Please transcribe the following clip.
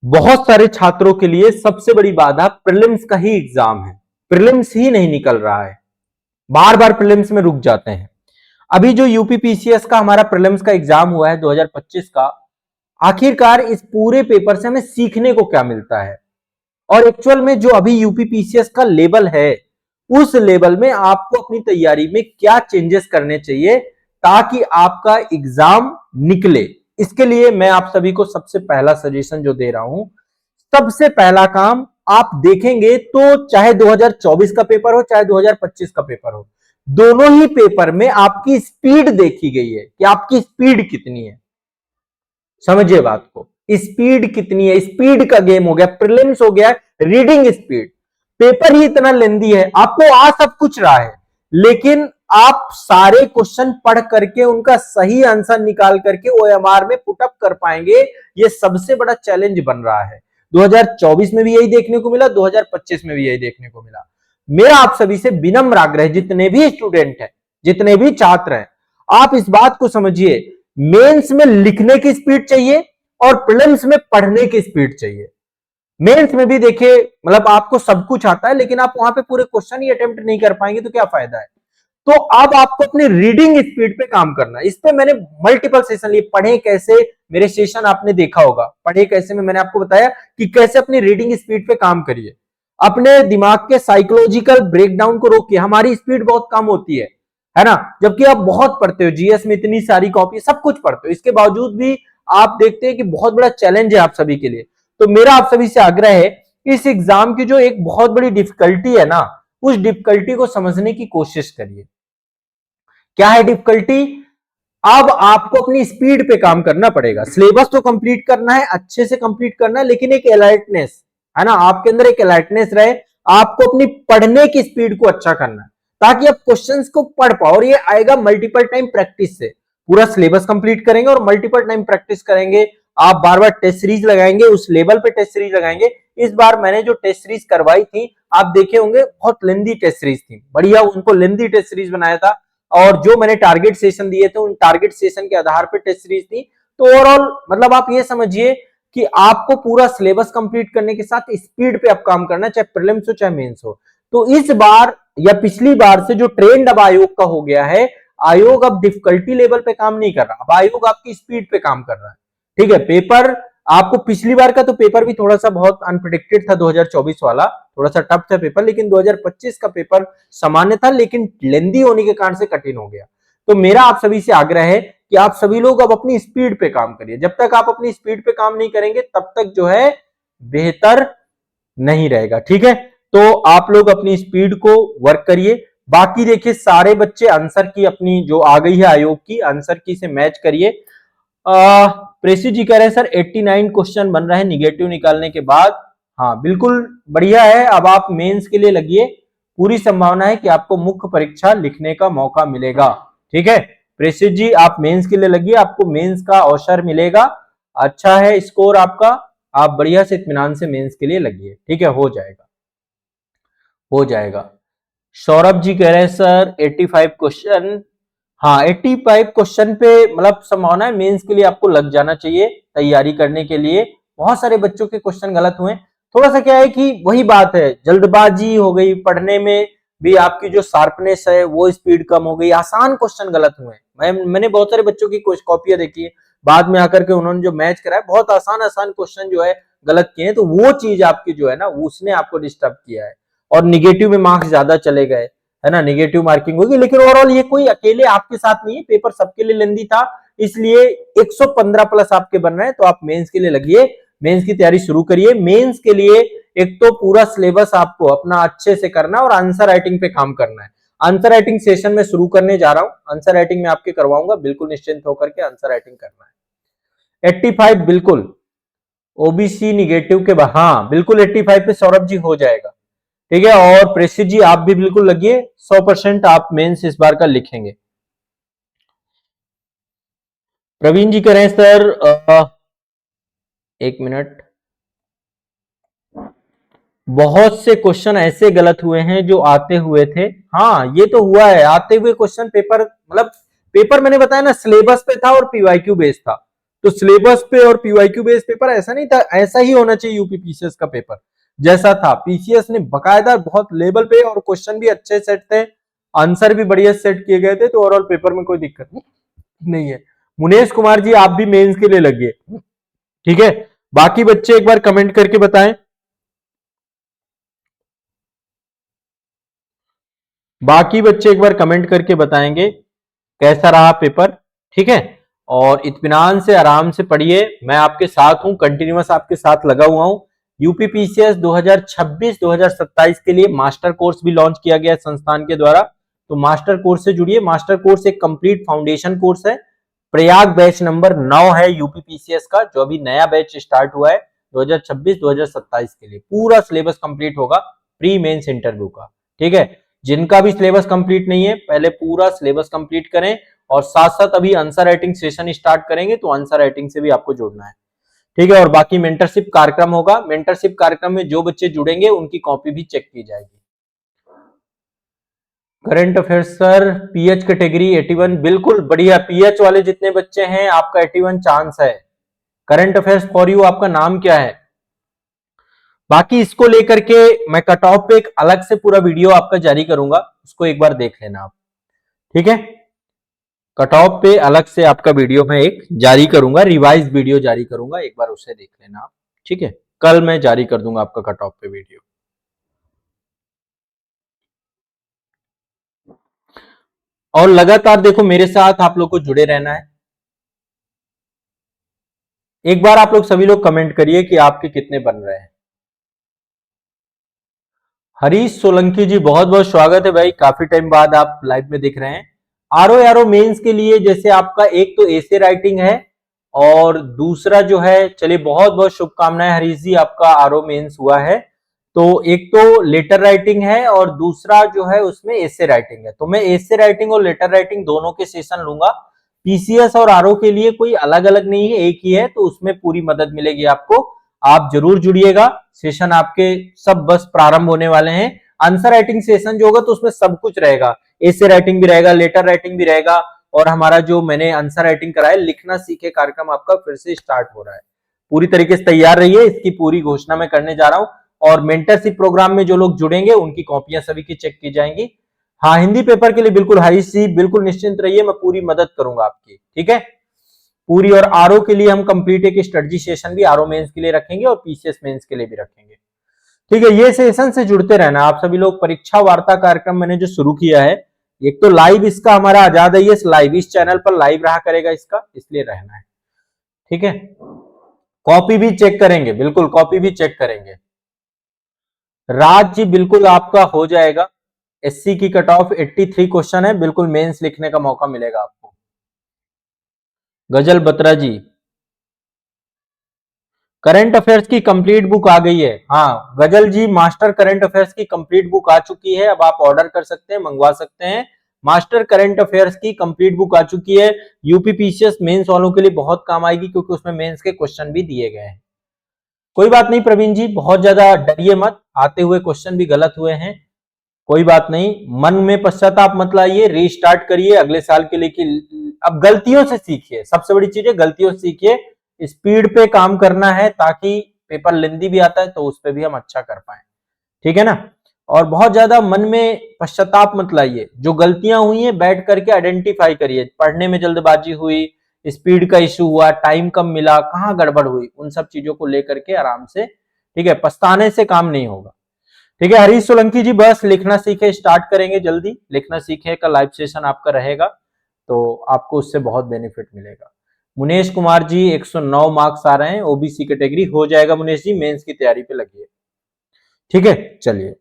बहुत सारे छात्रों के लिए सबसे बड़ी बाधा प्रीलिम्स का ही एग्जाम है। प्रीलिम्स ही नहीं निकल रहा है, बार बार प्रीलिम्स में रुक जाते हैं। अभी जो यूपीपीसीएस का हमारा प्रीलिम्स का एग्जाम हुआ है 2025 का, आखिरकार इस पूरे पेपर से हमें सीखने को क्या मिलता है, और एक्चुअल में जो अभी यूपीपीसीएस का लेवल है उस लेवल में आपको अपनी तैयारी में क्या चेंजेस करने चाहिए ताकि आपका एग्जाम निकले। इसके लिए मैं आप सभी को सबसे पहला सजेशन जो दे रहा हूं, सबसे पहला काम आप देखेंगे तो चाहे 2024 का पेपर हो चाहे 2025 का पेपर हो, दोनों ही पेपर में आपकी स्पीड देखी गई है कि आपकी स्पीड कितनी है। समझिए बात को, स्पीड कितनी है। स्पीड का गेम हो गया, प्रीलिम्स हो गया रीडिंग स्पीड। पेपर ही इतना लेंदी है, आपको आ सब कुछ रहा है, लेकिन आप सारे क्वेश्चन पढ़ करके उनका सही आंसर निकाल करके ओएमआर में पुटअप कर पाएंगे, ये सबसे बड़ा चैलेंज बन रहा है। 2024 में भी यही देखने को मिला, 2025 में भी यही देखने को मिला। मेरा आप सभी से विनम्र आग्रह, जितने भी स्टूडेंट हैं, जितने भी छात्र हैं, आप इस बात को समझिए, मेंस में लिखने की स्पीड चाहिए और प्रीलिम्स में पढ़ने की स्पीड चाहिए। मेंस में भी देखिए, मतलब आपको सब कुछ आता है लेकिन आप वहां पे पूरे क्वेश्चन ही अटेम्प्ट नहीं कर पाएंगे तो क्या फायदा है। तो अब आपको अपनी रीडिंग स्पीड पे काम करना है। इस पे मैंने मल्टीपल सेशन लिए, पढ़े कैसे, मेरे सेशन आपने देखा होगा, पढ़े कैसे में मैंने आपको बताया कि कैसे अपनी रीडिंग स्पीड पे काम करिए, अपने दिमाग के साइकोलॉजिकल ब्रेकडाउन को रोकिए। हमारी स्पीड बहुत कम होती है ना, जबकि आप बहुत पढ़ते हो, जीएस में इतनी सारी कॉपी, सब कुछ पढ़ते हो, इसके बावजूद भी आप देखते हैं कि बहुत बड़ा चैलेंज है आप सभी के लिए। तो मेरा आप सभी से आग्रह है, इस एग्जाम की जो एक बहुत बड़ी डिफिकल्टी है ना, उस डिफिकल्टी को समझने की कोशिश करिए। क्या है डिफिकल्टी? अब आपको अपनी स्पीड पे काम करना पड़ेगा। सिलेबस तो कंप्लीट करना है, अच्छे से कंप्लीट करना है, लेकिन एक अलर्टनेस है ना, आपके अंदर एक अलर्टनेस रहे। आपको अपनी पढ़ने की स्पीड को अच्छा करना है ताकि आप क्वेश्चंस को पढ़ पाओ, और ये आएगा मल्टीपल टाइम प्रैक्टिस से। पूरा सिलेबस कंप्लीट करेंगे और मल्टीपल टाइम प्रैक्टिस करेंगे, आप बार बार टेस्ट सीरीज लगाएंगे, उस लेवल पे टेस्ट सीरीज लगाएंगे। इस बार मैंने जो टेस्ट सीरीज करवाई थी, आप देखे होंगे, बहुत लेंदी टेस्ट सीरीज थी, बढ़िया उनको लेंदी टेस्ट सीरीज बनाया था, और जो मैंने टारगेट सेशन दिए थे उन टारगेट सेशन के आधार पर टेस्ट सीरीज थी। तो ओवरऑल मतलब आप ये समझिए कि आपको पूरा सिलेबस कंप्लीट करने के साथ स्पीड पे आप काम करना है, चाहे प्रीलिम्स हो चाहे मेंस हो। तो इस बार या पिछली बार से जो ट्रेंड अब आयोग का हो गया है, आयोग अब डिफिकल्टी लेवल पे काम नहीं कर रहा, अब आयोग आपकी स्पीड पे काम कर रहा है। ठीक है, पेपर आपको पिछली बार का तो पेपर भी थोड़ा सा बहुत अनप्रिडिक्टेड था, 2024 वाला थोड़ा सा टफ था पेपर, लेकिन 2025 का पेपर सामान्य था लेकिन लेंदी होने के कारण से कठिन हो गया। तो मेरा आप सभी से आग्रह है कि आप सभी लोग अब अपनी स्पीड पे काम करिए। जब तक आप अपनी स्पीड पे काम नहीं करेंगे तब तक जो है बेहतर नहीं रहेगा। ठीक है, तो आप लोग अपनी स्पीड को वर्क करिए। बाकी देखिए, सारे बच्चे आंसर की अपनी जो आ गई है आयोग की आंसर की से मैच करिए। प्रेसी जी कह रहे हैं सर 89 क्वेश्चन बन रहे हैं निगेटिव निकालने के बाद। हाँ बिल्कुल बढ़िया है, अब आप मेंस के लिए लगिए, पूरी संभावना है कि आपको मुख्य परीक्षा लिखने का मौका मिलेगा। ठीक है प्रेसी जी, आप मेंस के लिए लगिए, आपको मेंस का अवसर मिलेगा। अच्छा है स्कोर आपका, आप बढ़िया से इत्मीनान से मेंस के लिए लगिए। ठीक है, हो जाएगा हो जाएगा। सौरभ जी कह रहे हैं सर 85 क्वेश्चन, हाँ 85 क्वेश्चन पे मतलब संभावना है मेंस के लिए आपको लग जाना चाहिए तैयारी करने के लिए। बहुत सारे बच्चों के क्वेश्चन गलत हुए, थोड़ा सा क्या है कि वही बात है, जल्दबाजी हो गई पढ़ने में भी, आपकी जो शार्पनेस है वो स्पीड कम हो गई, आसान क्वेश्चन गलत हुए। मैंने बहुत सारे बच्चों की कॉपियां देखी है, बाद में आकर के उन्होंने जो मैच कराया बहुत आसान आसान क्वेश्चन जो है गलत किए हैं, तो वो चीज आपकी जो है ना उसने आपको डिस्टर्ब किया है, और निगेटिव में मार्क्स ज्यादा चले गए, है ना, निगेटिव मार्किंग होगी। लेकिन ओवरऑल ये कोई अकेले आपके साथ नहीं है, पेपर सबके लिए लेंदी था, इसलिए 115 प्लस आपके बन रहे हैं। तो आप मेंस के लिए लगिए, मेंस की तैयारी शुरू करिए। मेंस के लिए एक तो पूरा सिलेबस आपको अपना अच्छे से करना है और आंसर राइटिंग पे काम करना है। आंसर राइटिंग सेशन में शुरू करने जा रहा हूं, आंसर राइटिंग में आपके करवाऊंगा, बिल्कुल निश्चिंत होकर के आंसर राइटिंग करना है। 85 बिल्कुल ओबीसी निगेटिव के बाद, हाँ बिल्कुल 85 पे सौरभ जी हो जाएगा। ठीक है, और प्रेसिड जी आप भी बिल्कुल लगिए, 100% आप मेंस इस बार का लिखेंगे। प्रवीण जी कह रहे हैं सर एक मिनट, बहुत से क्वेश्चन ऐसे गलत हुए हैं जो आते हुए थे। हाँ ये तो हुआ है, आते हुए क्वेश्चन पेपर मतलब पेपर मैंने बताया ना सिलेबस पे था और पीवाईक्यू बेस्ड था, तो सिलेबस पे और पीवाईक्यू बेस्ड पेपर ऐसा नहीं था, ऐसा ही होना चाहिए यूपीपीसीएस का पेपर जैसा था। पीसीएस ने बकायदा बहुत लेवल पे और क्वेश्चन भी अच्छे सेट थे, आंसर भी बढ़िया सेट किए गए थे, तो ओवरऑल पेपर में कोई दिक्कत नहीं है। मुनेश कुमार जी आप भी मेंस के लिए लगिए, ठीक है। बाकी बच्चे एक बार कमेंट करके बताएं, बाकी बच्चे एक बार कमेंट करके बताएंगे कैसा रहा पेपर, ठीक है। और इत्मीनान से आराम से पढ़िए, मैं आपके साथ हूं, कंटिन्यूअस आपके साथ लगा हुआ हूं। यूपीपीसीएस 2026-2027 के लिए मास्टर कोर्स भी लॉन्च किया गया है संस्थान के द्वारा, तो मास्टर कोर्स से जुड़िए। मास्टर कोर्स एक कंप्लीट फाउंडेशन कोर्स है। प्रयाग बैच नंबर 9 है यूपीपीसीएस का, जो अभी नया बैच स्टार्ट हुआ है 2026-2027 के लिए। पूरा सिलेबस कंप्लीट होगा प्री मेंस इंटरव्यू का, ठीक है। जिनका भी सिलेबस कंप्लीट नहीं है पहले पूरा सिलेबस कंप्लीट करें, और साथ साथ अभी आंसर राइटिंग सेशन स्टार्ट करेंगे, तो आंसर राइटिंग से भी आपको जुड़ना है, ठीक है। और बाकी मेंटरशिप कार्यक्रम होगा, मेंटरशिप कार्यक्रम में जो बच्चे जुड़ेंगे उनकी कॉपी भी चेक की जाएगी। Current affairs sir pH category 81, बिल्कुल बढ़िया। पीएच वाले जितने बच्चे हैं आपका 81 चांस है। करंट अफेयर्स फॉर यू आपका नाम क्या है? बाकी इसको लेकर के मैं कट ऑफ पे एक अलग से पूरा वीडियो आपका जारी करूंगा, उसको एक बार देख लेना आप, ठीक है। कट ऑफ पे अलग से आपका वीडियो मैं एक जारी करूंगा, रिवाइज वीडियो जारी करूंगा, एक बार उसे देख लेना आप, ठीक है। कल मैं जारी कर दूंगा आपका कट ऑफ पे वीडियो। और लगातार देखो मेरे साथ आप लोग को जुड़े रहना है। एक बार आप लोग सभी लोग कमेंट करिए कि आपके कितने बन रहे हैं। हरीश सोलंकी जी बहुत बहुत स्वागत है भाई, काफी टाइम बाद आप लाइव में दिख रहे हैं। आरओ एरो मेंस के लिए जैसे आपका एक तो एसे राइटिंग है, और दूसरा जो है, चलिए बहुत बहुत शुभकामनाएं हरीश जी, आपका आरओ मेंस हुआ है। तो एक तो लेटर राइटिंग है और दूसरा जो है उसमें एसे राइटिंग है। तो मैं एसे राइटिंग और लेटर राइटिंग दोनों के सेशन लूंगा। पीसीएस और आरओ के लिए कोई अलग अलग नहीं है, एक ही है, तो उसमें पूरी मदद मिलेगी आपको। आप जरूर जुड़िएगा, सेशन आपके सब बस प्रारंभ होने वाले हैं। आंसर राइटिंग सेशन जो होगा तो उसमें सब कुछ रहेगा, एसे राइटिंग भी रहेगा, लेटर राइटिंग भी रहेगा, और हमारा जो मैंने आंसर राइटिंग कराया लिखना सीखे कार्यक्रम आपका फिर से स्टार्ट हो रहा है। पूरी तरीके से तैयार रहिए, इसकी पूरी घोषणा मैं करने जा रहा हूं। और मेंटरशिप प्रोग्राम में जो लोग जुड़ेंगे उनकी कॉपियां सभी की चेक की जाएंगी। हाँ, हिंदी पेपर के लिए बिल्कुल हरीश जी बिल्कुल निश्चिंत रहिए, मैं पूरी मदद करूंगा आपकी, ठीक है पूरी। और आरओ के लिए हम कंप्लीट एक स्ट्रेटजी सेशन भी आरओ मेंस के लिए रखेंगे और पीसीएस मेंस के लिए भी रखेंगे, ठीक है। ये सेशन से जुड़ते रहना आप सभी लोग। परीक्षा वार्ता कार्यक्रम मैंने जो शुरू किया है, एक तो लाइव इसका हमारा आजाद है, ये लाइव इस चैनल पर लाइव रहा करेगा इसका, इसलिए रहना है, ठीक है। कॉपी भी चेक करेंगे, बिल्कुल कॉपी भी चेक करेंगे। राज जी बिल्कुल आपका हो जाएगा। एससी की कट ऑफ 83 क्वेश्चन है, बिल्कुल मेंस लिखने का मौका मिलेगा आपको। गजल बत्रा जी, करंट अफेयर्स की कंप्लीट बुक आ गई है। हाँ गजल जी, मास्टर करंट अफेयर्स की कंप्लीट बुक आ चुकी है, अब आप ऑर्डर कर सकते हैं, मंगवा सकते हैं। मास्टर करंट अफेयर्स की कंप्लीट बुक आ चुकी है, यूपीपीसीएस मेंस वालों के लिए बहुत काम आएगी, क्योंकि उसमें मेंस के क्वेश्चन भी दिए गए हैं। कोई बात नहीं प्रवीण जी, बहुत ज्यादा डरिए मत, आते हुए क्वेश्चन भी गलत हुए हैं, कोई बात नहीं, मन में पश्चाताप मत लाइए, रीस्टार्ट करिए अगले साल के लिए कि अब गलतियों से सीखिए, सबसे बड़ी चीज है गलतियों से सीखिए। स्पीड पे काम करना है, ताकि पेपर लेंदी भी आता है तो उस पर भी हम अच्छा कर पाए, ठीक है ना। और बहुत ज्यादा मन में पश्चाताप मत लाइए, जो गलतियां हुई हैं बैठ करके आइडेंटिफाई करिए, पढ़ने में जल्दबाजी हुई, स्पीड का इश्यू हुआ, टाइम कम मिला, कहां गड़बड़ हुई, उन सब चीजों को लेकर के आराम से, ठीक है, पछताने से काम नहीं होगा, ठीक है। हरीश सोलंकी जी बस लिखना सीखे स्टार्ट करेंगे, जल्दी लिखना सीखे का लाइव सेशन आपका रहेगा, तो आपको उससे बहुत बेनिफिट मिलेगा। मुनेश कुमार जी 109 मार्क्स आ रहे हैं, ओबीसी कैटेगरी हो जाएगा मुनेश जी, मेंस की तैयारी पे लगिए, ठीक है। चलिए